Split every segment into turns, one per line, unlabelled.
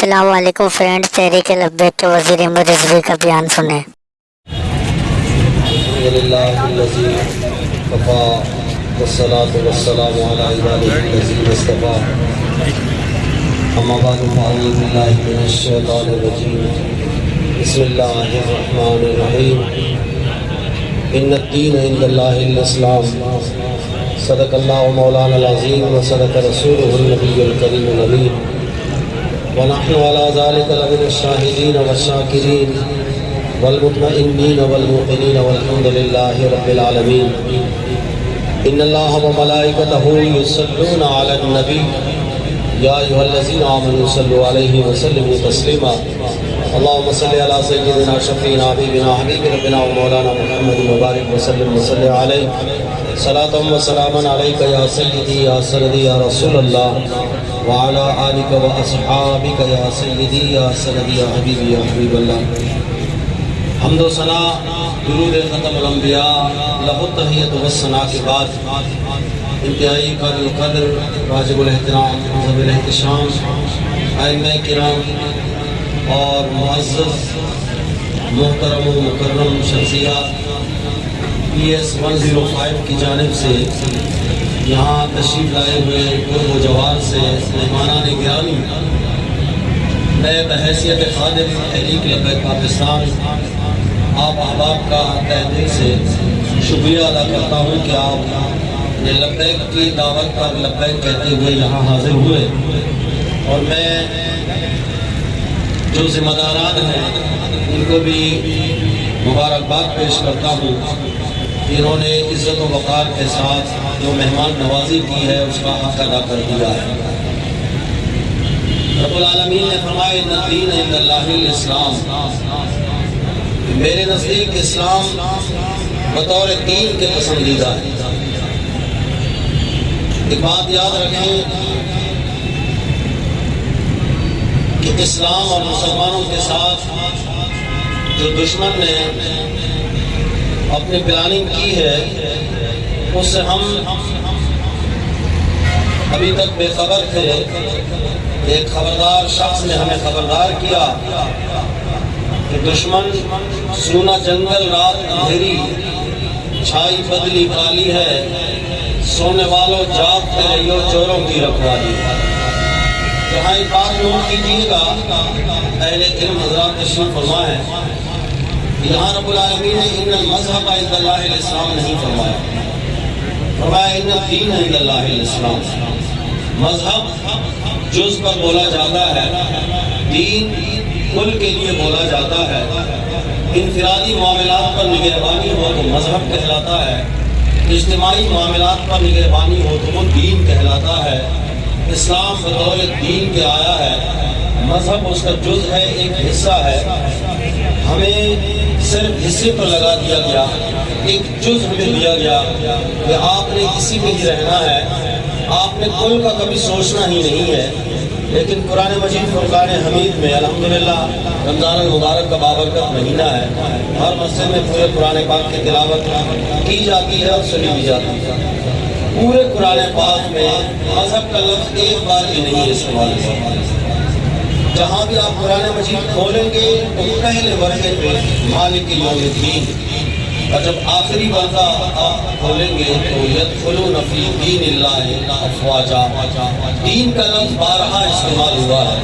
السلام علیکم فرینڈز، تحریک لبیک کے وزیر احمد رضوی کا بیان سنیں۔
الحمدللہ الذی وفا والصلاة والسلام علی عبادہ الذین اصطفیٰ، اما بعد فاعوذ باللہ من الشیطان الرجیم، بسم اللہ الرحمن الرحیم، ان الدین عند اللہ الاسلام، صدق اللہ مولانا العظیم وصدق رسولہ النبی الکریم الامین، ونحن على ذلك لمن الشاهدين والشاكرين والمطمئنين والموقنين والحمد لله رب العالمين۔ ان الله وملائكته يصلون على النبي يا ايها الذين امنوا صلوا عليه وسلموا تسليما۔ اللهم صل على سيدنا شفيعنا حبيبنا حبيب ربنا ومولانا محمد وبارك وسلم وصل عليه صلاة وسلاما عليك يا سيدي يا سندي يا رسول الله وعلى آلك وأصحابك يا سيدي يا سندي يا حبيبي يا حبيب الله۔ حمد و ثنا درود ختم الانبیاء لہ التحیت والثناء کے بعد انتہائی قابل قدر واجب الاحترام ذوی الاحتشام ائمہ کرام اور معزز محترم و مکرم شخصیات PS 105 کی جانب سے یہاں تشریف لائے ہوئے قرب و جوار سے مہمانان گرامی، میں بحیثیت خادم تحریک لبیک پاکستان آپ احباب کا تہ دل سے شکریہ ادا کرتا ہوں کہ آپ نے لبیک کی دعوت پر لبیک کہتے ہوئے یہاں حاضر ہوئے، اور میں جو ذمہ داران ہیں ان کو بھی مبارکباد پیش کرتا ہوں کہ انہوں نے عزت و وقار کے ساتھ جو مہمان نوازی کی ہے اس کا حق ادا کر دیا ہے۔ رب العالمین نے فرمایا ان الدین عند اللہ الاسلام، میرے نزدیک اسلام بطور دین کے پسندیدہ ہے۔ ایک بات یاد رکھیں کہ اسلام اور مسلمانوں کے ساتھ جو دشمن نے اپنی پلاننگ کی ہے اس سے ہم ابھی تک بے خبر تھے۔ ایک خبردار شخص نے ہمیں خبردار کیا کہ دشمن سونا جنگل رات اندھیری چھائی بدلی کالی ہے، سونے والوں جاگتے رہیو چوروں کی رکھوالی۔ یہاں ایک بات نوٹ کیجیے گا، اہل علم حضرات تشریف فرما ہے، یہاں رب العالمین نے ان المذہب عند اللہ الاسلام نہیں فرمایا، فرمایا ان الدین عند اللہ الاسلام۔ مذہب جز پر بولا جاتا ہے، دین کل کے لیے بولا جاتا ہے۔ انفرادی معاملات پر نگہبانی ہو تو مذہب کہلاتا ہے، اجتماعی معاملات پر نگہبانی ہو تو وہ دین کہلاتا ہے۔ اسلام بطور دین کے آیا ہے، مذہب اس کا جز ہے، ایک حصہ ہے۔ ہمیں صرف حصے پر لگا دیا گیا، ایک جز ہمیں دیا گیا کہ آپ نے اسی میں ہی رہنا ہے، آپ نے کل کا کبھی سوچنا ہی نہیں ہے۔ لیکن قرآن مجید فرقان حمید میں الحمدللہ رمضان المبارک کا بابرکت مہینہ ہے، ہر مسجد میں پورے قرآن پاک کی تلاوت کی جاتی ہے اور سنی بھی جاتی ہے۔ پورے قرآن پاک میں مذہب کا لفظ ایک بار بھی نہیں استعمال ہوا۔ جہاں بھی آپ قرآن مجید کھولیں گے تو پہلے ورقے پہ مالک یوم الدین، اور جب آخری ورقہ آپ کھولیں گے تو یدخلون فی دین اللہ افواجا، دین کا لفظ بارہا استعمال ہوا ہے۔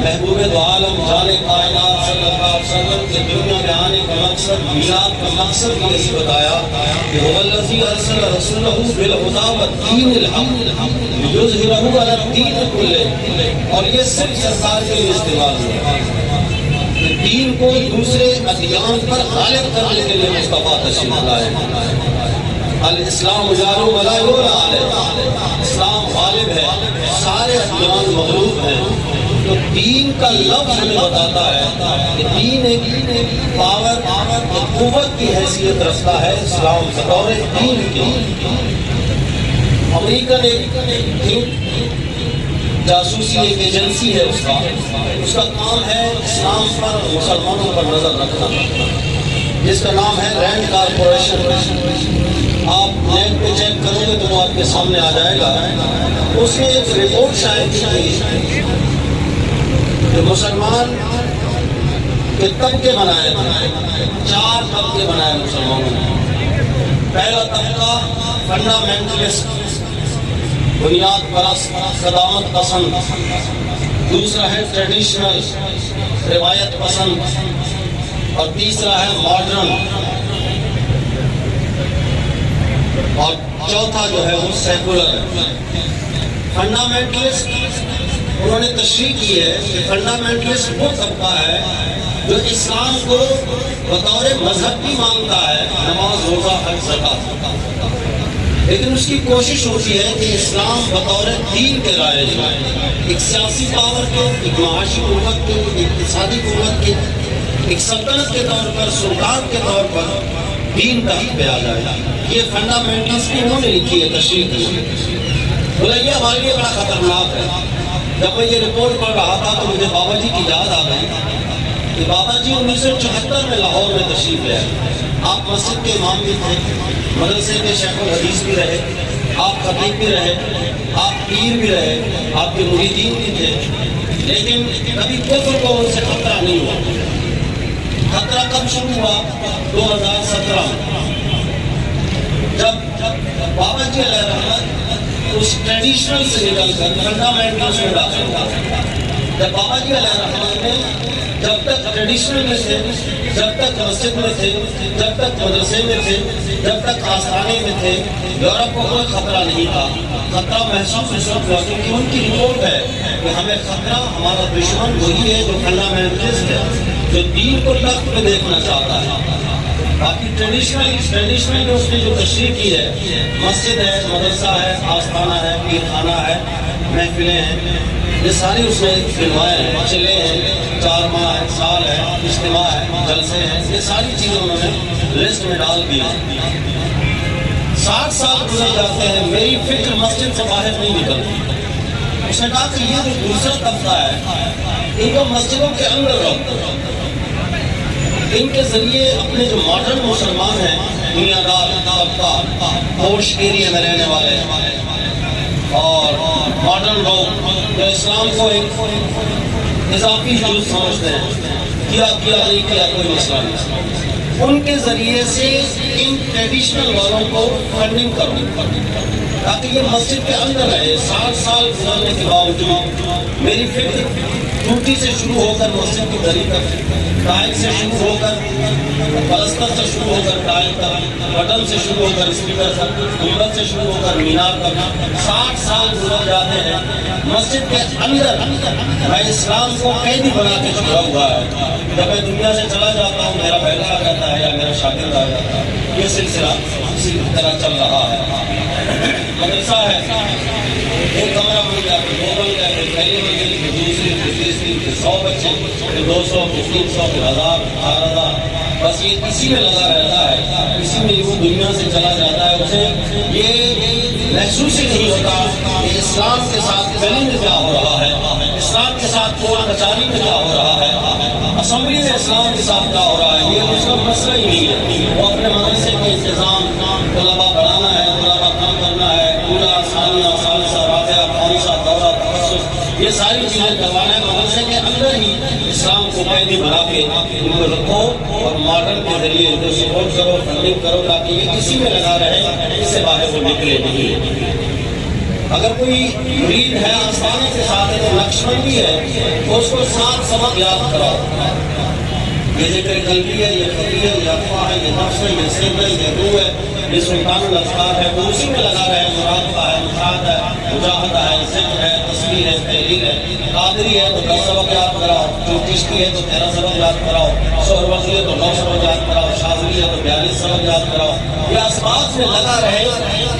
محبوب دو عالم جان کائنات صلی اللہ علیہ وسلم کے دنیا میں آنے کا مقصد، میلاد کا مقصد بھی اس بتایا کہ هو الذی ارسل رسولہ بالہدی ودین الحق لیظہرہ علی الدین کلہ، اور یہ صرف سرکار کے لیے استعمال ہوا کہ دین کو دوسرے ادیان پر غالب کرنے کے لیے مصطفیٰ تشریف لائے۔ الاسلام یعلو ولا یعلی علیہ، اسلام غالب ہے، سارے ادیان مغلوب ہیں۔ تو دین کا لفظ ہمیں بتاتا ہے کہ دین ایک پاور، ایک قوت کی حیثیت رکھتا ہے۔ اسلام بطور دین کے امریکن ایک جاسوسی ایک ایجنسی ہے، اس کا کام ہے اسلام پر اور مسلمانوں پر نظر رکھنا، جس کا نام ہے رینڈ کارپوریشن۔ آپ نیٹ پہ چیک کرو گے تو وہ آپ کے سامنے آ جائے گا۔ اس نے ایک رپورٹ شائع کی کہ مسلمان کے طبقے بنائے تھے، 4 طبقے بنائے مسلمانوں نے۔ پہلا طبقہ فنڈامنٹلسٹ، بنیاد پرست، قدامت پسند۔ دوسرا ہے ٹریڈیشنل، روایت پسند۔ اور تیسرا ہے ماڈرن۔ اور چوتھا جو ہے وہ سیکولر ہے۔ فنڈامنٹلسٹ انہوں نے تشریح کی ہے کہ فنڈامنٹلسٹ وہ طبقہ ہے جو اسلام کو بطور مذہب بھی مانتا ہے، نماز، روزہ، حج، زکوٰۃ، لیکن اس کی کوشش ہوتی ہے کہ اسلام بطور دین کے رائج ہے، ایک سیاسی پاور کے، ایک معاشی قوت کے، ایک اقتصادی قوت کے، ایک سلطنت کے طور پر، سلطان کے طور پر دین کا حق پہ آ جائے۔ یہ فنڈامنٹلسٹ کی انہوں نے لکھی ہے، تشریح کی ہے۔ بولا یہ ہمارے لیے بڑا خطرناک ہے۔ جب میں یہ رپورٹ پڑھ رہا تھا تو مجھے بابا جی کی یاد آ گئی کہ بابا جی 1974 میں لاہور میں تشریف لے آئے۔ آپ مسجد کے امام بھی تھے، مدرسے کے شیخ الحدیث بھی رہے، آپ خطیب بھی رہے، آپ پیر بھی رہے، آپ کے مریدین بھی تھے، لیکن کبھی کفر کو ان سے خطرہ نہیں ہوا۔ خطرہ کب شروع ہوا؟ 2017 میں، جب بابا جی علیہ رحمت اس ٹریڈیشنل سے نکل کر فنڈامنٹلس میں داخل ہوا۔ جب بابا جی علیہ رحمت نے جب تک ٹریڈیشنل میں تھے، جب تک مسجد میں تھے، جب تک مدرسے میں تھے، جب تک آستانے میں تھے، یورپ کو کوئی خطرہ نہیں تھا۔ خطرہ محسوس اس وقت ہوا کیونکہ ان کی رپورٹ ہے کہ ہمیں خطرہ، ہمارا دشمن وہی ہے جو فنڈامنٹلسٹ ہے، جو دین کو تخت پہ دیکھنا چاہتا ہے۔ باقی ٹریڈیشنل میں اس نے جو تشریح کی ہے، مسجد ہے، مدرسہ ہے، آستانہ ہے، پیر خانہ ہے، محفلیں ہیں، یہ ساری اس نے فلمائیں ہیں، چلے ہیں، 4 ماہ ہے، سال ہے، اجتماع ہے، جلسے ہیں، یہ ساری چیزیں انہوں نے لسٹ میں ڈال دی ہیں۔ 60 سال گزر جاتے ہیں، میری فکر مسجد سے باہر نہیں نکلتی۔ اس نے کہا کہ یہ جو دوسرا طبقہ ہے، ان کو مسجدوں کے اندر رکھو، ان کے ذریعے اپنے جو ماڈرن مسلمان ہیں، دنیا دار طبقہ، پوش ایریا میں رہنے والے اور ماڈرن لوگ جو اسلام کو ایک اضافی جز سمجھتے ہیں، کیا نہیں کیا کوئی مسئلہ نہیں، ان کے ذریعے سے ان ٹریڈیشنل والوں کو فنڈنگ کرو تاکہ یہ مسجد کے اندر رہے۔ 60 سال گزرنے کے باوجود میری فکر ٹوٹی سے شروع ہو کر مسجد کی دری تک، ٹائل سے شروع ہو کر پلستر سے شروع ہو کر ٹائل تک، بٹن سے شروع ہو کر اسپیکر تک، گنبد سے شروع ہو کر مینار تک، 60 سال گزر جاتے ہیں، مسجد کے اندر میں اسلام کو قیدی بنا کے چھوڑا ہوا ہے۔ جب میں دنیا سے چلا جاتا ہوں، میرا بیٹا آ جاتا ہے یا میرا شاگرد آ جاتا ہے، یہ سلسلہ اسی طرح چل رہا ہے۔ مدرسہ ہے، ایک کمرہ بن گیا، 2 بن گیا، پھر پہلی منزل، پھر دوسری، پھر تیسری، پھر 100 بچے، پھر 200، پھر 300، پھر 1000، 4000، بس یہ اسی میں لگا رہتا ہے، اسی میں وہ دنیا سے چلا جاتا ہے۔ اسے یہ محسوس ہی نہیں ہوتا کہ اسلام کے ساتھ گلی میں کیا ہو رہا ہے، اسلام کے ساتھ کورٹ کچہری میں کیا ہو رہا ہے، اسمبلی میں اسلام کے ساتھ کیا ہو رہا ہے، یہ اس کا مسئلہ ہی نہیں ہے۔ وہ اپنے مدرسے کے انتظام، طلبا بڑھانا ہے، طلبا کم کرنا ہے، پورا ثانیہ، ثالثہ، رابعہ، خامسہ، دورہ، تخصص، یہ ساری چیزیں کروانا ہے۔ مدرسے کے اندر ہی اسلام کو قیدی بنا کے ان کو رکھو اور ماڈرن کے ذریعے ان کو سپورٹ کرو، فنڈنگ کرو تاکہ یہ کسی میں لگا رہے، اس سے باہر وہ نکلے نہیں۔ اگر کوئی مرید ہے آستانے کے ساتھ ہے تو نقش بندی ہے تو اس کو 7 سبق یاد کراؤ۔ یہ ذکر قلبی ہے، یہ خفی ہے، یہ افواہ ہے، یہ نفس ہے، یہ سر ہے، یہ روح ہے، یہ سلطان الاذکار ہے، وہ اسی میں لگا رہے۔ مراقبہ ہے، مشاہدہ ہے، مجاہدہ ہے، ذکر ہے، تسبیح ہے، تحلیل ہے۔ قادری ہے تو 10 سبق یاد کراؤ، جو چشتی ہے تو 13 سبق یاد کراؤ، سہروردی ہے تو 9 سبق یاد کراؤ، شاذلی ہے تو 42 سبق یاد کراؤ۔ یہ اسباق میں لگا رہے،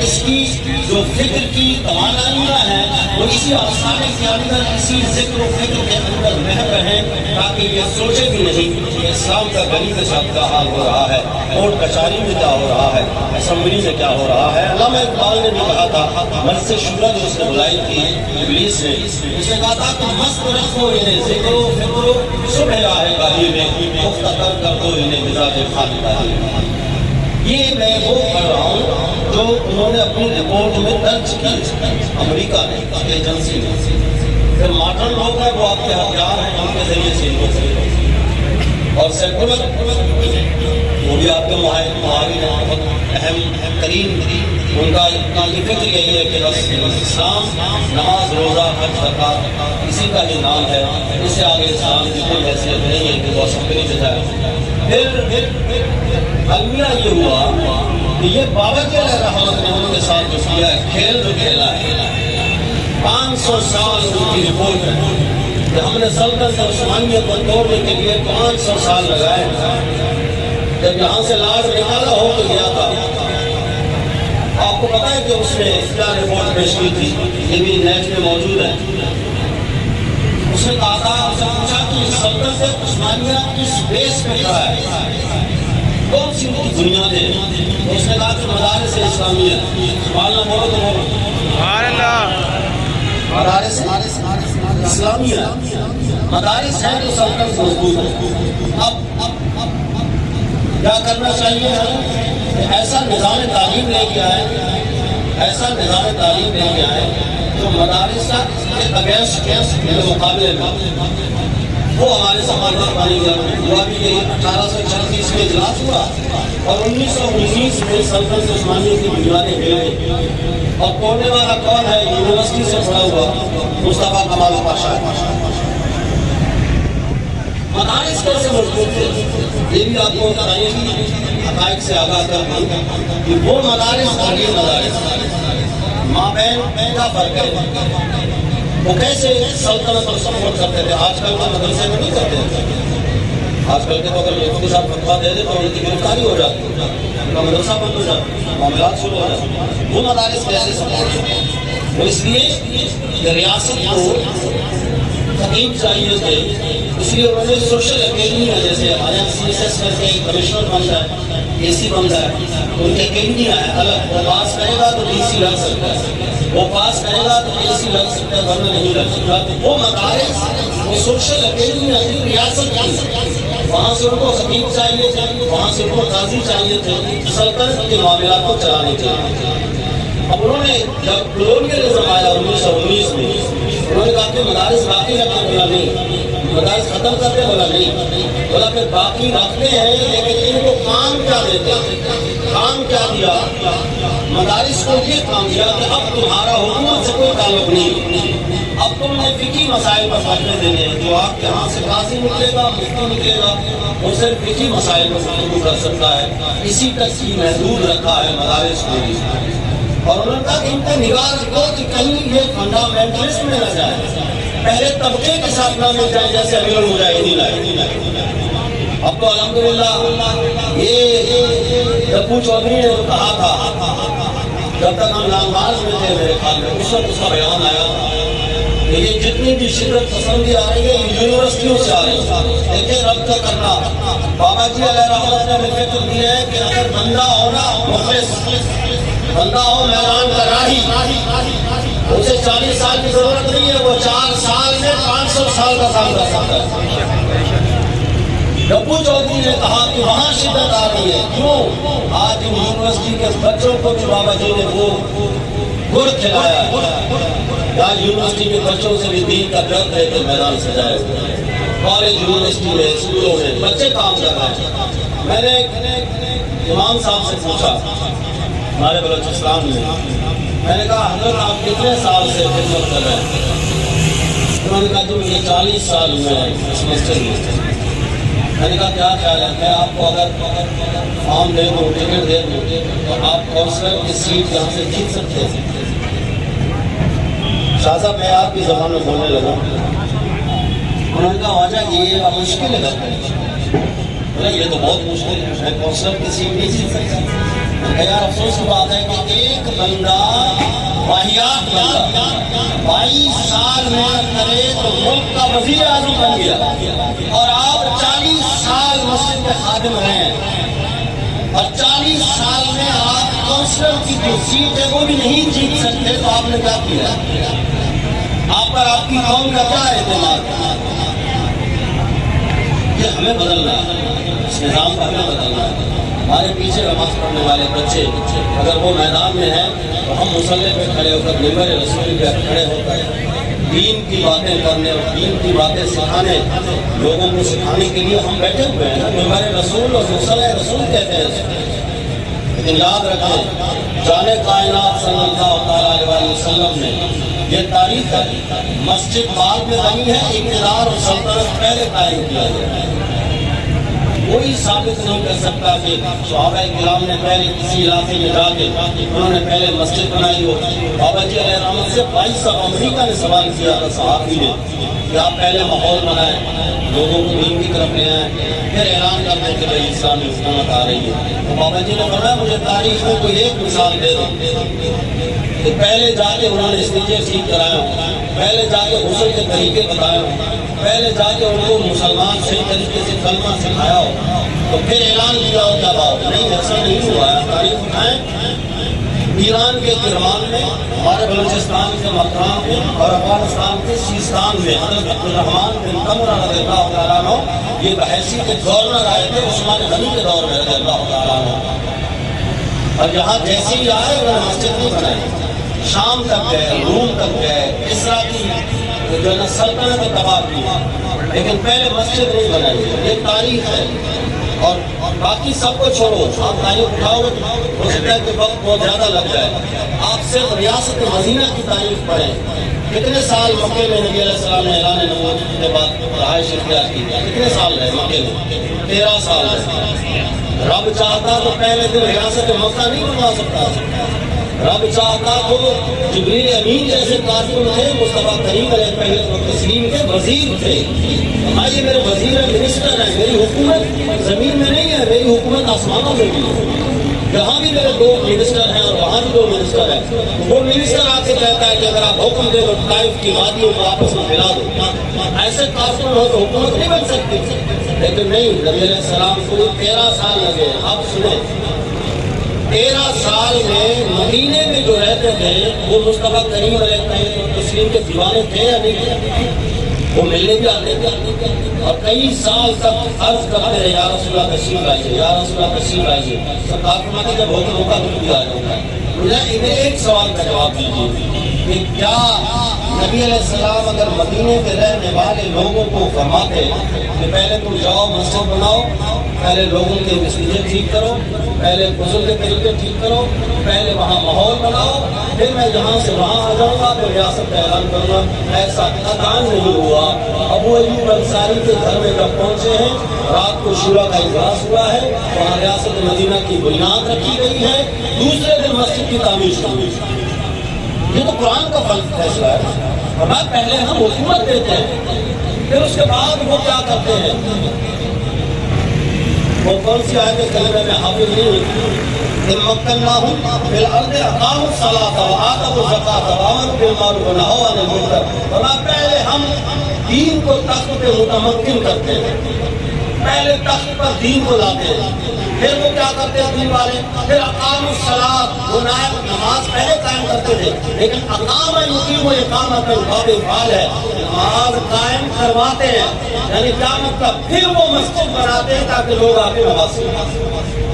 اس کی جو فکر کی توانائیاں ہیں وہ اسی آستانے کے اندر، اسی ذکر و فکر کے اندر محو رہیں تاکہ یہ سوچے بھی نہیں کہ اسلام کا گلی کے ساتھ کیا حال ہو رہا ہے، کورٹ کچہری میں کیا ہو رہا ہے، اسمبلی میں کیا ہو رہا ہے۔ علامہ اقبال نے بھی کہا تھا، مجلس شورا جو اس نے بلائی تھی ابلیس نے، اس نے کہا تھا کہ مست رکھو انہیں ذکر و فکر و صبح راہ گاہی میں، مختطر کر دو انہیں مزاج خالداری میں۔ یہ میں وہ پڑھ رہا ہوں جو انہوں نے اپنی رپورٹ میں درج کی، امریکہ نے ایجنسی نے۔ پھر ماڈرن لوگ ہیں وہ آپ کے ہتھیار ہیں، ان کے ذریعے سے ہو سکے، اور سیکولر وہ بھی آپ کے معاون ہیں، بہت اہم ترین، ان کا یہ فکر یہی ہے کہ بس اسلام نماز روزہ حج زکات اسی کا ہی نام ہے، اس سے آگے اسلام کی کوئی حیثیت نہیں ہے کہ وہ اسمبلی سے جائے۔ پھر المیہ یہ ہوا کہ یہ بابا جی علیہ رحمت نے ان کے ساتھ جو کیا ہے، کھیل جو کھیلا ہے، 500 سال ان کی رپورٹ ہے کہ ہم نے سلطنت عثمانیہ کو توڑنے کے لیے 500 سال لگائے۔ جب یہاں سے لاڈ نکالا ہو تو گیا تھا، آپ کو پتا ہے کہ اس نے کیا رپورٹ پیش کی تھی، یہ بھی نیٹ میں موجود ہے۔ اس نے کہا تھا، اس نے پوچھا کہ سلطنت عثمانیہ کس بیس پہ کھڑا ہے، کون سی ان کی بنیادیں؟ اس نے کہا کہ مدارس اسلامیہ۔ سبحان اللہ بولو تو بولو، سبحان اللہ، مدارس اسلامیہ، مدارس ہیں تو سلطنت مضبوط ہے۔ اب کیا کرنا چاہیے ہمیں؟ ایسا نظام تعلیم لے کے آئے، ایسا نظام تعلیم لے کے آئے جو مدارس کے اگینسٹ کے مقابلے میں وہ ہمارے سماج میں پانی گیا ہوا بھی یہی 1836 میں اجلاس ہوا اور 1919 میں سلطنت عثمانیہ کی بنیادیں ہل گئی، اور توڑنے والا کون ہے؟ یونیورسٹی سے پڑھا ہوا مصطفیٰ کمال پاشا ہے۔ مدارس کیسے مضبوط تھے یہ بھی آپ کو بتائیے گی، حقائق سے آگاہ کر دیں کہ وہ مدارس اور یہ مدارس مابین کا فرق ہے، وہ کیسے سلطنت اور سپورٹ کرتے تھے۔ آج کل کے مدرسے میں نہیں کرتے، آج کل کے تو اگر لوگوں کے ساتھ فتویٰ دے دے تو ان کی گرفتاری ہو جاتی ہے، ان کا مدرسہ بند ہو جاتا ہے، معاملات شروع ہو جاتے ہیں۔ وہ مدارس کیسے سپورٹ کرتے، اس لیے ریاست کو حکیم چاہیے تھے، اس لیے انہوں نے سوشل اکیڈمی ہے، جیسے ہمارے یہاں سی ایس ایس کر کے کمشنر بنتا ہے، اے سی بنتا ہے، ان کی اکیڈمیاں ہیں الگ، وہ پاس کرے گا تو ڈی سی لگ سکتا ہے، وہ پاس کرے گا تو اے سی لگ سکتا ہے، ورنہ نہیں لگ سکتا۔ تو وہ مدارس وہ سوشل اکیڈمیاں تھی ریاست کی، وہاں سے ان کو حکیم چاہیے تھے، وہاں سے ان کو قاضی چاہیے تھے، سلطنت کے معاملات کو چلانے کے لیے۔ اب انہوں نے جب کلونیلزم آیا 1919 میں، انہوں نے کہا کہ مدارس باقی رکھتے، بولا نہیں، مدارس ختم کرتے، بولا نہیں، بولا پھر باقی رکھتے ہیں لیکن ان کو کام کیا دیتے ہیں؟ کام کیا دیا؟ مدارس کو یہ کام دیا کہ اب تمہارا حکومت سے کوئی تعلق نہیں، اب تم نے فقہی مسائل پر فتوے دینے ہیں، جو آپ کے ہاں سے قاضی نکلے گا، مفتی نکلے گا، وہ صرف فقہی مسائل پر گفتگو کر سکتا ہے، اسی تک ہی محدود رکھا ہے مدارس کو بھی۔ اور انہوں نے کہا کہ ان کو نگاہ رکھو کہ کہیں یہ فنڈامنٹلسٹ میں نہ جائے، پہلے طبقے کے ساتھ نہ مل جائے، جیسے امیر المجاہدین آئے۔ اب تو الحمدللہ یہ ڈپو چودھری نے جو کہا تھا، جب تک ہم لانگباز میں تھے میرے خیال میں، اس وقت اس کا بیان آیا کہ یہ جتنی بھی شدت پسندی آ رہی ہے یہ یونیورسٹیوں سے آ رہی ہے۔ دیکھیں ربط کرنا، بابا جی علیہ رحمت نے فکر دی ہے کہ اگر بندہ ہونا مخلص، بندہ ہو میدان کا راہی، اسے 40 سال کی ضرورت نہیں ہے، وہ 4 سال میں 500 سال کا کام کر سکتا ہے۔ ڈپو چودھری نے کہا کہ وہاں شدت آ رہی ہے، کیوں؟ آج ان یونیورسٹی کے بچوں کو بھی بابا جی نے وہ گر کھلایا ہے، آج یونیورسٹی کے بچوں سے بھی دین کا ڈر لے کے میدان سجائے ہوئے ہیں، کالج یونیورسٹی میں اسکولوں میں بچے کام کر رہے ہیں۔ میں نے امام صاحب سے پوچھا ہمارے بلوچستان میں نے کہا حضرت آپ کتنے سال سے خدمت کر رہے ہیں؟ انہوں نے کہا جو مجھے 40 سال ہوئے ہیں اس مسجد میں۔ میں نے کہا کیا خیال ہے، میں آپ کو اگر فارم دے دوں، ٹکٹ دے دوں تو آپ کونسلر کی سیٹ یہاں سے جیت سکتے ہیں؟ شاہ صاحب میں آپ کی زبان میں بولنے لگا، انہوں نے کہا واجہ یہ مشکل ہے، بولے یہ تو بہت مشکل ہے، میں کونسلر کی سیٹ نہیں جیت سکتا۔ یار افسوس کی بات ہے کہ ایک بندہ واحد بندہ 22 سال محنت کرے تو ملک کا وزیر اعظم بن گیا، اور آپ 40 سال مسجد کے خادم رہے ہیں، اور 40 سال میں آپ کونسلر کی جو سیٹ ہے وہ بھی نہیں جیت سکتے، تو آپ نے کیا کیا؟ آپ پر آپ کی قوم کا کیا اعتماد؟ یہ ہمیں بدلنا ہے، اس نظام کا ہمیں بدلنا ہے۔ ہمارے پیچھے نماز پڑھنے والے بچے اگر وہ میدان میں ہیں تو ہم مصلی پہ کھڑے ہو کر ممبر رسول پہ کھڑے ہو کر دین کی باتیں کرنے اور دین کی باتیں سکھانے، لوگوں کو سکھانے کے لیے ہم بیٹھے ہوئے ہیں. ہمارے رسول اور مرسل رسول کہتے ہیں اس کو. لیکن یاد رکھیں جان کائنات صلی اللہ علیہ وسلم نے یہ تاریخ ہے، مسجد بعد میں بنی ہے، اقتدار اور سلطنت پہلے قائم کیا گیا ہے. کوئی ثابت نہیں کر سکتا کہ صحابہ کرام نے پہلے کسی علاقے میں جا کے انہوں نے پہلے مسجد بنائی ہو. بابا جی علیہ رحمت سے 22 سال امریکہ نے سوال کیا تھا صحابی نے کہ آپ پہلے ماحول بنائیں، لوگوں کو دین کی طرف لے آئیں، پھر اعلان کر دیں کہ بھائی اسلامی حکومت آ رہی ہے. تو بابا جی نے فرمایا مجھے تاریخ میں کوئی ایک مثال دے دو. تو پہلے جا کے انہوں نے استنجے ٹھیک کرایا، پہلے جا کے غسل کے طریقے بتایا، پہلے جا کے ان کو مسلمان صحیح طریقے سے کلمہ سکھایا ہو، تو پھر اعلان کیا ہو کیا بات نہیں. ایسا نہیں ہوا ہے. تاریخ اٹھائیں ایران کے کرمان میں، ہمارے بلوچستان کے مکران میں اور افغانستان کے سیستان میں حضرت عبدالرحمان بن قمر رضی اللہ تعالیٰ عنہ یہ بحیثیت گورنر آئے تھے عثمان غنی کے دور میں رضی اللہ تعالیٰ عنہ. اور یہاں جیسے ہی آئے انہوں نے مسجد نہیں بنائی، شام تک گئے، روم تک گئے، اسرا کی جو ہے نا سلطنت تباہ کی، لیکن پہلے مسجد نہیں بنائی. یہ تاریخ ہے. اور باقی سب کو چھوڑو، آپ تاریخ اٹھاؤ گے ہو سکتا ہے کہ وقت بہت زیادہ لگ جائے. آپ صرف ریاست مدینہ کی تاریخ پڑھیں. کتنے سال مکے میں نبی علیہ السلام نے اعلان نبوت کے بعد رہائش اختیار کی؟ کتنے سال رہے مکے میں؟ 13 سال رہے. رب چاہتا تو پہلے دن ریاست مکہ نہیں بنوا سکتا. رب چاہتا تو جبریل امین جیسے کاتب تھے، مصطفیٰ کریم علیہ التسلیم کے وزیر تھے. یہ میرے وزیر منسٹر ہیں، میری حکومت زمین میں نہیں ہے، میری حکومت آسمانوں میں بھی ہے. یہاں بھی میرے 2 منسٹر ہیں اور وہاں بھی 2 منسٹر ہیں. وہ منسٹر آ کے کہتا ہے کہ اگر آپ حکم دے تو طائف کی وادیوں کو آپس میں ملا دو. ایسے کافر ہو تو حکومت نہیں بن سکتی. لیکن نہیں، نبی علیہ السلام کو 13 سال لگے. اب سنیں، 13 سال میں مدینے میں جو رہتے تھے وہ مصطفیٰ کریم علیہ التسلیم کے دیوانے تھے یا نہیں تھے؟ وہ ملنے بھی آتے تھے اور کئی سال تک عرض کرتے رہے یا رسول اللہ تشریف لائیے، یا رسول اللہ تشریف لائیے. سرکار فرماتے جب حکم ہوگا تو بھی آ جاؤں گا. مجھے انہیں ایک سوال کا جواب دیجیے کہ کیا نبی علیہ السلام اگر مدینے کے رہنے والے لوگوں کو فرماتے کہ پہلے تم جاؤ مسجد بناؤ، پہلے لوگوں کے نتیجے ٹھیک کرو، پہلے غسل کے طریقے ٹھیک کرو، پہلے وہاں ماحول بناؤ، پھر میں یہاں سے وہاں آ جاؤں گا تو ریاست کا اعلان کروں گا، ایسا قطعاً نہیں ہوا. ابو ایوب انصاری کے گھر میں جب پہنچے ہیں، رات کو شورا کا اجلاس ہوا ہے، وہاں ریاست مدینہ کی بنیاد رکھی گئی ہے، دوسرے دن مسجد کی تعمیر شروع ہوئی. یہ تو قرآن کا فیصلہ ہے. اور پہلے ہم حکومت دیتے ہیں، پھر اس کے بعد وہ کیا کرتے ہیں. وہ کون سی آیت کلمہ میں حافظ نہیں مکناہم فی الارض اقاموا الصلاۃ وآتوا الزکاۃ وآمروا بالمعروف ونہوا عن المنکر. اور پہلے ہم دین کو تخت پہ متمکن کرتے ہیں، پہلے تخت پر دین کو لاتے ہیں. پھر وہ کیا کرتے ہیں دین والے؟ پھر اقاموا الصلاۃ، وہ نماز پہلے قائم کرتے تھے، لیکن اقام یقیم و اقامت باب فعال ہے، نماز قائم کرواتے ہیں. یعنی کیا مطلب؟ پھر وہ مسجد بناتے ہیں تاکہ لوگ آ کے نماز سکھیں.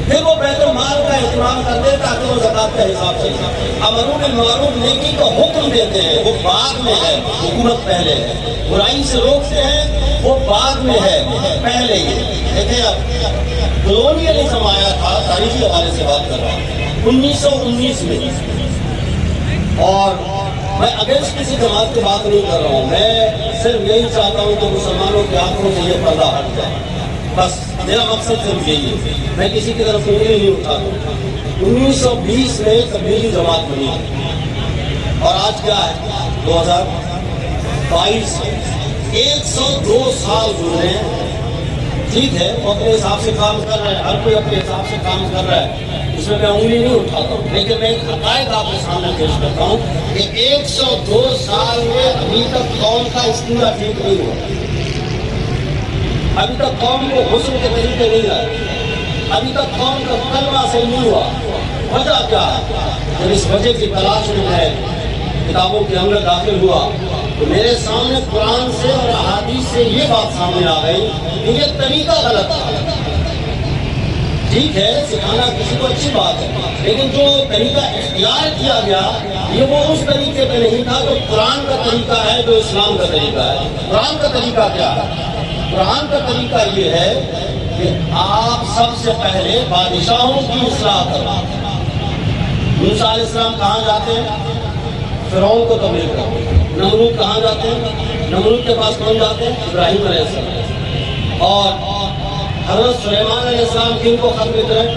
پھر وہ بیت المال کا اہتمام کرتے ہیں تاکہ وہ زکات کا حساب سے. امروا بالمعروف، نیکی کا حکم دیتے ہیں، وہ بعد میں ہے، حکومت پہلے ہے. برائی سے روکتے ہیں، وہ بعد میں ہے، پہلے ہی. دیکھیں اب کلونیلزم آیا تھا، تاریخی حوالے سے بات کر رہا ہوں 1919 میں. اور میں اگینسٹ کسی جماعت کی بات نہیں کر رہا ہوں، میں صرف یہی چاہتا ہوں کہ مسلمانوں کی آنکھوں سے یہ پردہ ہٹ جائے. بس میرا مقصد صرف یہی ہے، میں کسی کی طرف انگلی نہیں اٹھاتا ہوں. 1920 میں تبلیغی جماعت بنی اور آج کیا ہے 2022، 102 سال گزرے ہیں. ٹھیک ہے، وہ اپنے حساب سے کام کر رہے ہیں، ہر کوئی اپنے حساب سے کام کر رہا ہے، اس میں انگلی نہیں اٹھاتا ہوں. لیکن میں ایک حقائق آپ کے سامنے پیش کرتا ہوں کہ 102 سال میں ابھی تک قوم کا استعمال ٹھیک نہیں ہوا. ابھی تک قوم کو غسل کے طریقے نہیں آئے، ابھی تک قوم کا کلمہ صحیح نہیں ہوا. وجہ کیا ہے؟ جب اس وجہ کی تلاش میں ہے کتابوں کے اندر داخل ہوا تو میرے سامنے قرآن سے اور احادیث سے یہ بات سامنے آ گئی کہ یہ طریقہ غلط تھا. ٹھیک ہے سکھانا کسی کو اچھی بات ہے، لیکن جو طریقہ اختیار کیا گیا یہ وہ اس طریقے پہ نہیں تھا جو قرآن کا طریقہ ہے، جو اسلام کا طریقہ ہے۔ قرآن کا طریقہ کیا ہے؟ قرآن کا طریقہ یہ ہے کہ آپ سب سے پہلے بادشاہوں کی اصلاح کرو۔ موسیٰ علیہ السلام کہاں جاتے ہیں؟ فرعون کو تبلیغ کرتے ہیں۔ نمرود کہاں جاتے ہیں؟ نمرود کے پاس کون جاتے ہیں؟ ابراہیم علیہ السلام۔ اور حضرت سلیمان علیہ السلام کن کو خط لکھ رہے ہیں؟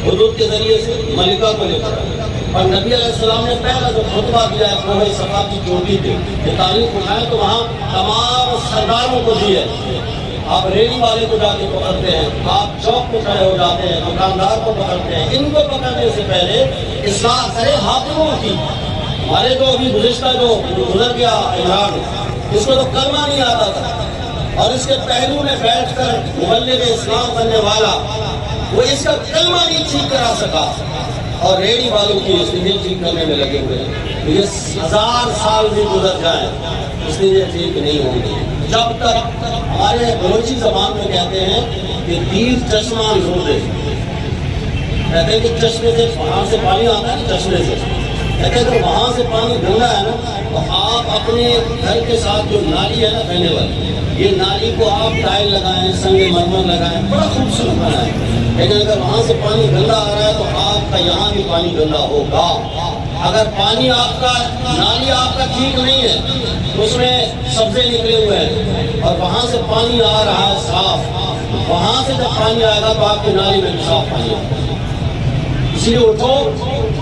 حدود کے ذریعے سے ملکہ کو لکھ رہے ہیں۔ اور نبی علیہ السلام نے پہلا جو خطبہ دیا ہے کوہ صفا کی چوٹی پہ، یہ تاریخ اٹھائے تو وہاں تمام سرداروں کو دی ہے۔ آپ ریلی والے کو جا کے پکڑتے ہیں، آپ چوک پہ کھڑے ہو جاتے ہیں، دکاندار کو پکڑتے ہیں، ان کو پکڑنے سے پہلے اصلاح کرے حاکموں کی۔ ہمارے جو ابھی گزشتہ جو گزر گیا عمران، اس کو تو کلمہ نہیں آتا تھا، اور اس کے پہلو میں بیٹھ کر مبلغ اسلام بننے والا وہ اس کا کلمہ نہیں ٹھیک کرا سکا، اور ریڑی والوں کی استعمال ٹھیک کرنے میں لگے ہوئے ہیں۔ یہ 1000 سال بھی گزر جائیں اس لیے ٹھیک نہیں ہوں گی جب تک ہمارے بلوچی زبان میں کہتے ہیں کہ دیر چشمہ زور دے، کہتے ہیں کہ چشمے سے وہاں سے پانی آتا ہے، چشمے سے کہتے ہیں کہ وہاں سے پانی گندا ہے نا، تو آپ اپنے گھر کے ساتھ جو نالی ہے نا بہنے والی، یہ نالی کو آپ ٹائل لگائیں، سنگ مرمر لگائیں، بڑا خوبصورت بنائیں، لیکن اگر وہاں سے پانی گندا آ رہا ہے تو آپ کا یہاں بھی پانی گندا ہوگا۔ اگر پانی آپ کا نالی آپ کا ٹھیک نہیں ہے، اس میں سبزے نکلے ہوئے ہیں، اور وہاں سے پانی آ رہا ہے صاف، وہاں سے جب پانی آئے گا تو آپ کی نالی میں بھی صاف پانی آئے گا۔ اسی لیے اٹھو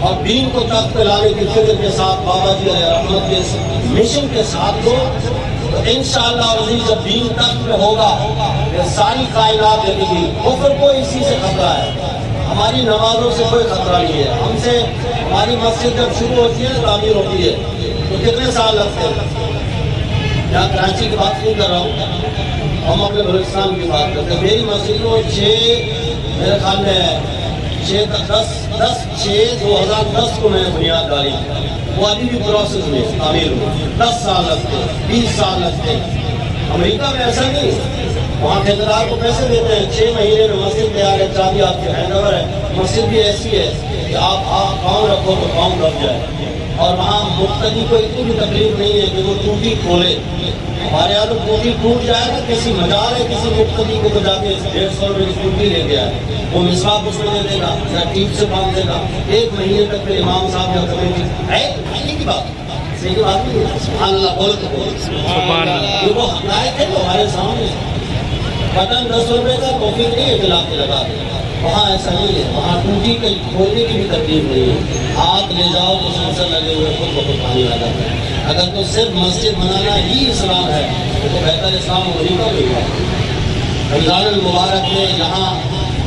اور دین کو تخت پہ لانے کی فکر کے ساتھ بابا جی علیہ رحمت کے مشن کے ساتھ دو، تو انشاءاللہ عزیز جب دین تخت پہ ہوگا یہ ساری کائنات دیکھے گی۔ کفر کو اسی سے خطرہ ہے، ہماری نمازوں سے کوئی خطرہ نہیں ہے۔ ہم سے ہماری مسجد جب شروع ہوتی ہے تعمیر ہوتی ہے تو کتنے سال لگتے ہیں؟ یہاں کراچی کی بات نہیں کر رہا ہوں، ہم اپنے بلوچستان کی بات کرتے ہیں۔ میری مسجد کو میرے خیال میں 2010 کو میں نے بنیاد ڈالی، وہ ابھی بھی پروسیس میں تعمیر میں 10 سال لگتے ہیں، 20 سال لگتے ہیں۔ امریکہ میں ایسا نہیں، وہاں ٹھیکیدار کو پیسے دیتے ہیں، 6 مہینے میں مسجد تیار ہے، چابی آپ کے ہینڈ اوور ہے۔ مسجد بھی ایسی ہے کہ آپ پاؤں رکھو تو پاؤں رکھ جائے، اور وہاں مقتدی کو اتنی بھی تکلیف نہیں ہے کہ وہ ٹوٹی کھولے۔ ہمارے یہاں تو ٹوٹی ٹوٹ جائے گا، کسی مجال ہے کسی مقتدی کو جا کے 150 روپے کی ٹوٹی لے کے آئے، وہ مسواک اس میں دے دے گا یا ٹیپ سے باندھ دے گا، 1 مہینے تک پھر امام صاحب یا کمیٹی ہے مہینے کی بات، صحیح بات نہیں ہے۔ سبحان اللہ بول کے بول، وہ حقائق ہے تو ہمارے سامنے۔ بٹن 10 روپے کا توفیق نہیں ہے کہ لا کے لگا دے، وہاں ایسا نہیں ہے، وہاں ٹوٹی کے کھولنے کی بھی تکلیف نہیں ہے، ہاتھ لے جاؤ تو سینسر لگے ہوئے خود بخود پانی آ جاتا ہے۔ اگر تو صرف مسجد بنانا ہی اسلام ہے تو بہتر اسلام امریکہ میں ہوا۔ رمضان المبارک میں جہاں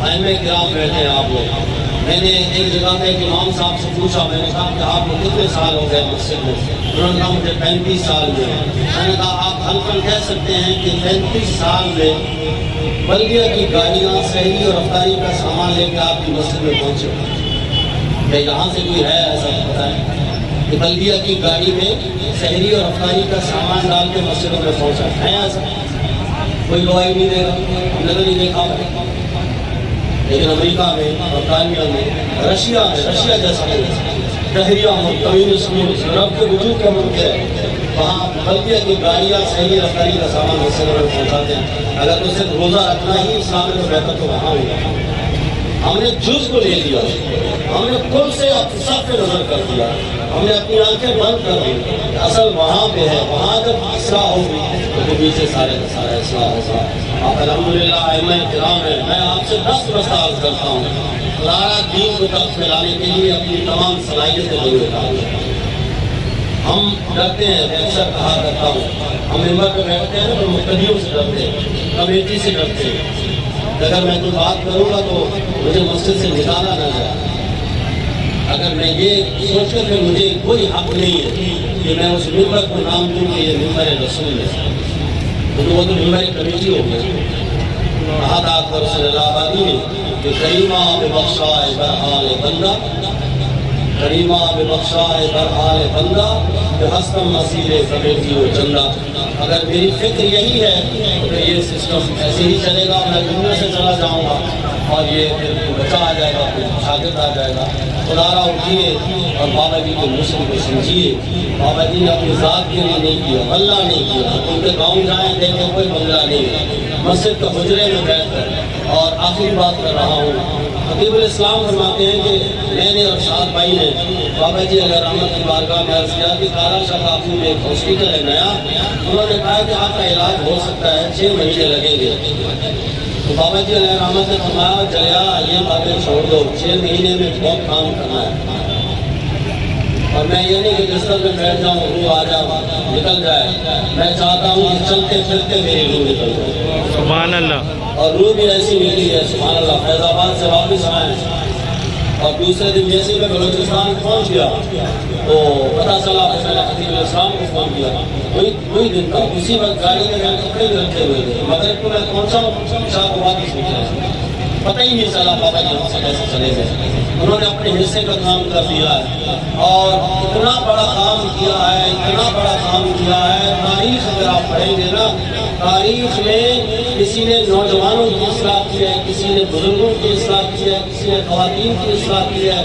ائمہ کرام بیٹھے ہیں آپ لوگ، میں نے ایک جگہ پہ ایک امام صاحب سے پوچھا، میں نے کہا کہ آپ کو کتنے سال ہو گئے مسجد میں؟ انہوں نے کہا مجھے 35 سال ہوئے ہیں۔ میں نے کہا آپ حلفاً کہہ سکتے ہیں کہ 35 سال میں بلدیہ کی گاڑیاں شہری اور رفتاری کا سامان لے کے آپ کی مسجد میں پہنچے؟ کہ یہاں سے کوئی ہے ایسا بتائیں کہ بلدیہ کی گاڑی میں شہری اور رفتاری کا سامان ڈال کے مسجدوں میں پہنچا ہے؟ ایسا کوئی گواہی نہیں دے گا، ہم نے تو نہیں دیکھا۔ لیکن امریکہ میں، برطانیہ میں، رشیا جیسا بحریہ ملک، کمیونسٹ ملک، رب کے وجود کا ملک ہے، وہاں بلدیہ کی گاڑیاں صحیح رفتاری کا سامان مسجدوں میں پہنچاتے ہیں۔ اگر تو صرف روزہ رکھنا ہی اسلام میں تو بہتر تو وہاں ہوگا۔ ہم نے جز کو لے لیا، ہم نے کل سے سب پہ نظر کر دیا، ہم نے اپنی آنکھیں بند کر دی، اصل وہاں پہ ہے۔ وہاں جب اصلاح ہوگی تو پیچھے سارے کا سارا اصلاح ہوگا۔ آپ الحمدللہ ائمہ کرام ہیں، میں آپ سے 10 عرض کرتا ہوں، سارا دین کو تخت پہ لانے کے لیے اپنی تمام صلاحیتیں لگے۔ ہم ڈرتے ہیں، میں اکثر کہا کرتا ہوں، ہم ممبر پہ بیٹھتے ہیں تو مقتدیوں سے ڈرتے ہیں، کمیٹی سے ڈرتے ہیں۔ اگر میں کوئی بات کروں گا تو مجھے مسجد سے نکالا نہ جائے، اگر میں یہ سوچ کر کہ مجھے کوئی حق نہیں ہے کہ میں اس ممبر کو نام دوں کہ یہ ممبر رسول ہے، تو وہ تو ممبر کمیٹی ہو گئی۔ کہا تھا اکبر صلی اللہ آبادی نے کہ کریمہ ببخشائے برحال بندہ، کریمہ ببخشائے برحال بندہ، ہستم مسیح کمیٹی و چندہ. اگر میری فکر یہی ہے تو یہ سسٹم ایسے ہی چلے گا, میں دنیا سے چلا جاؤں گا اور یہ پھر بچہ آ جائے گا, پھر شاگرد آ جائے گا. خدارہ اٹھیے اور بابا جی کے مشن کو سمجھیے. بابا جی نے اپنی ذات کے لیے نہیں کیا, غلہ نہیں کیا. ان کے گاؤں جائیں دیکھیں کوئی بنگلہ نہیں ہے, مسجد کے حجرے میں بیٹھ کر. اور آخری بات کر رہا ہوں, خطیب الاسلام فرماتے ہیں کہ میں نے اور شاد بھائی نے بابا جی علیہ رحمت کی بارگاہ میں عرض کیا کہ کارا شاہ کافی میں ایک ہاسپٹل ہے نیا, انہوں نے کہا کہ آپ کا علاج ہو سکتا ہے 6 مہینے لگیں گے. تو بابا جی علیہ رحمت نے فرمایا چلیا یہ باتیں چھوڑ دو, 6 مہینے میں بہت کام کرنا ہے. اور میں یہ نہیں کہ بستر میں بیٹھ جاؤں روح آ جاؤ نکل جائے, میں چاہتا ہوں کہ چلتے پھرتے میری روح نکل جائے.
سبحان اللہ.
اور روح بھی ایسی ملی ہے سبحان اللہ, فیض آباد سے واپس آئے اور دوسرے دن جیسے میں بلوچستان پہنچ گیا تو پتہ چلا کہ میں نے خطیب الاسلام کو فون کیا. وہی دن تھا, اسی وقت گاڑی میں کپڑے بھی رکھے ہوئے تھے. مغرب کو میں پہنچا ہوں, شاہ کو واپس نکلا, پتہ ہی نہیں چلا بابا جی ہم سے کیسے چلے گئے. انہوں نے اپنے حصے کا کام کر دیا ہے اور اتنا بڑا کام کیا ہے, اتنا بڑا کام کیا ہے. تاریخ اگر آپ پڑھیں گے نا, تاریخ میں کسی نے نوجوانوں کی اصلاح کی ہے, کسی نے بزرگوں کی اصلاح کی ہے, کسی نے خواتین کی اصلاح کی ہے,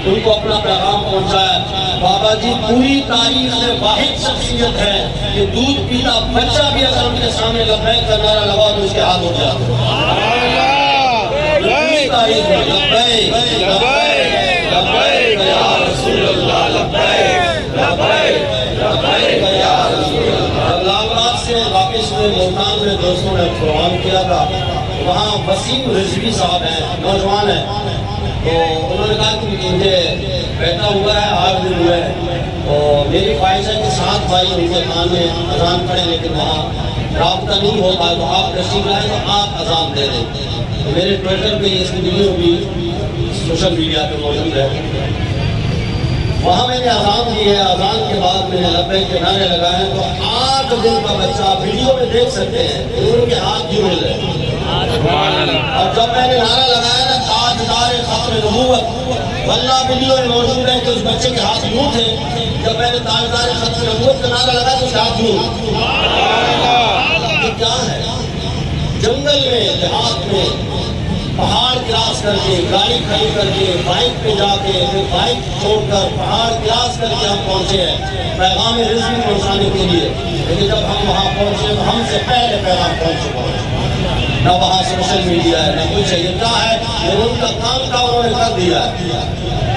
ان کو اپنا پیغام پہنچایا. بابا جی پوری تاریخ میں واحد شخصیت ہے کہ دودھ پیتا بچہ بھی اگر ان کے سامنے لبیک کا نعرہ لگا تو اس کے ہاتھ اٹھ جاتا. پوری تاریخ میں لبیک لبیک لبیک یا رسول اللہ, لبیک لبیک لبیک یا رسول اللہ. لال باغ سے واپس ہوئے ملتان میں دوستوں نے پروگرام کیا تھا, وہاں وسیم رضوی صاحب ہیں, نوجوان ہیں. تو انہوں نے کہا کہ مجھے بیٹھا ہوا ہے 8 دن ہوئے ہیں, تو میری خواہش ہے کہ 7 بھائی ان کے کان میں اذان پڑھیں, لیکن وہاں رابطہ نہیں ہوتا تو آپ تشریف لائیں تو آپ اذان دے دیں. تو میرے ٹویٹر پہ اس کی ویڈیو بھی سوشل میڈیا پہ موجود ہے. وہاں میں نے اذان دی ہے, اذان کے بعد میں نے لبیک کے نعرے لگائے ہیں. تو 8 دن کا بچہ ویڈیو میں دیکھ سکتے ہیں ان کے ہاتھ جڑ رہے. اور جب میں نے نعرہ لگایا نا تاجدار ختم نبوت, واللہ ویڈیو میں موجود ہے کہ اس بچے کے ہاتھ یوں تھے. جب میں نے تاجدار ختم نبوت کا نعرہ لگایا تو اس کے ہاتھ یوں. یہ کیا ہے؟ جنگل میں, دیہات میں, پہاڑ کراس کر کے, گاڑی کھڑی کر کے, بائک پہ جا کے, پھر بائک چھوڑ کر پہاڑ کراس کر کے ہم پہنچے ہیں پیغام رزق پہنچانے کے لیے. لیکن جب ہم وہاں پہنچے تو ہم سے پہلے پیغام پہنچ چکا ہے. نہ وہاں سوشل میڈیا ہے, نہ کچھ ہے. یہ کیا ہے؟ یہ ان کا کام تھا, انہوں نے کر دیا ہے.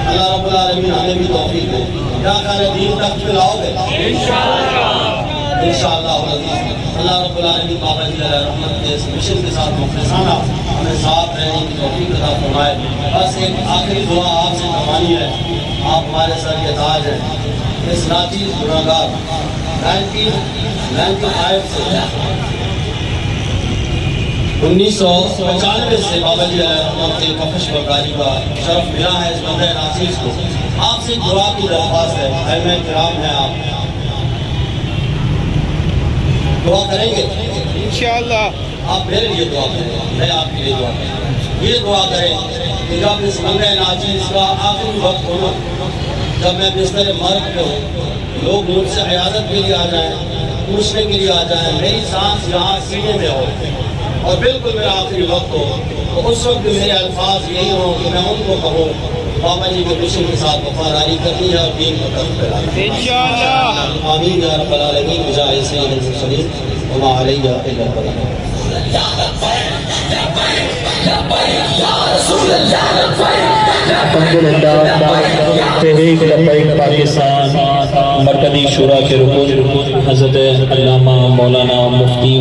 اللہ رب العالمین ہمیں بھی توفیق دے. کیا کہہ دین تک پھیلاؤ گے انشاءاللہ. اللہ رب العالمین بابا جی علیہ رحمت کے اس مشن کے ساتھ مخلصانہ ہمیں ساتھ رہنے کی توفیق عطا فرمائے. بس ایک آخری دعا آپ سے کروانی ہے, آپ ہمارے سر کے تاج ہیں. اس ناچیز گناہگار 1995 سے 1995 سے بابا جی علیہ رحمت کے کفش برداری کا شرف ملا ہے اس بندہ ناچیز کو. آپ سے دعا کی درخواست ہے, اہم کرام ہیں, آپ دعا کریں گے
انشاءاللہ.
آپ میرے لیے دعا کریں, میں آپ کے لیے دعا کریں. یہ دعا کریں کہ جب اس بندہ ناچیز کا آخری وقت ہو, جب میں بستر مرگ پہ ہوں, لوگ مجھ سے عیادت کے لیے آ جائیں, پوچھنے کے لیے آ جائیں, میری سانس یہاں سینے میں ہو اور بالکل میرا آخری وقت ہو, تو اس وقت میرے الفاظ یہی ہوں کہ میں ان کو کہوں بابا جی کے مشن کے ساتھ وفاداری کرنی ہے اور دین کو طرف پھیلانا ہے.
انشاءاللہ.
آمین یا رب العالمین بجائے سید المرسلین وما علیہ الا البلاغ.
تحریک لبیک پاکستان مرکزی شورا کے رکن حضرت علامہ مولانا مفتی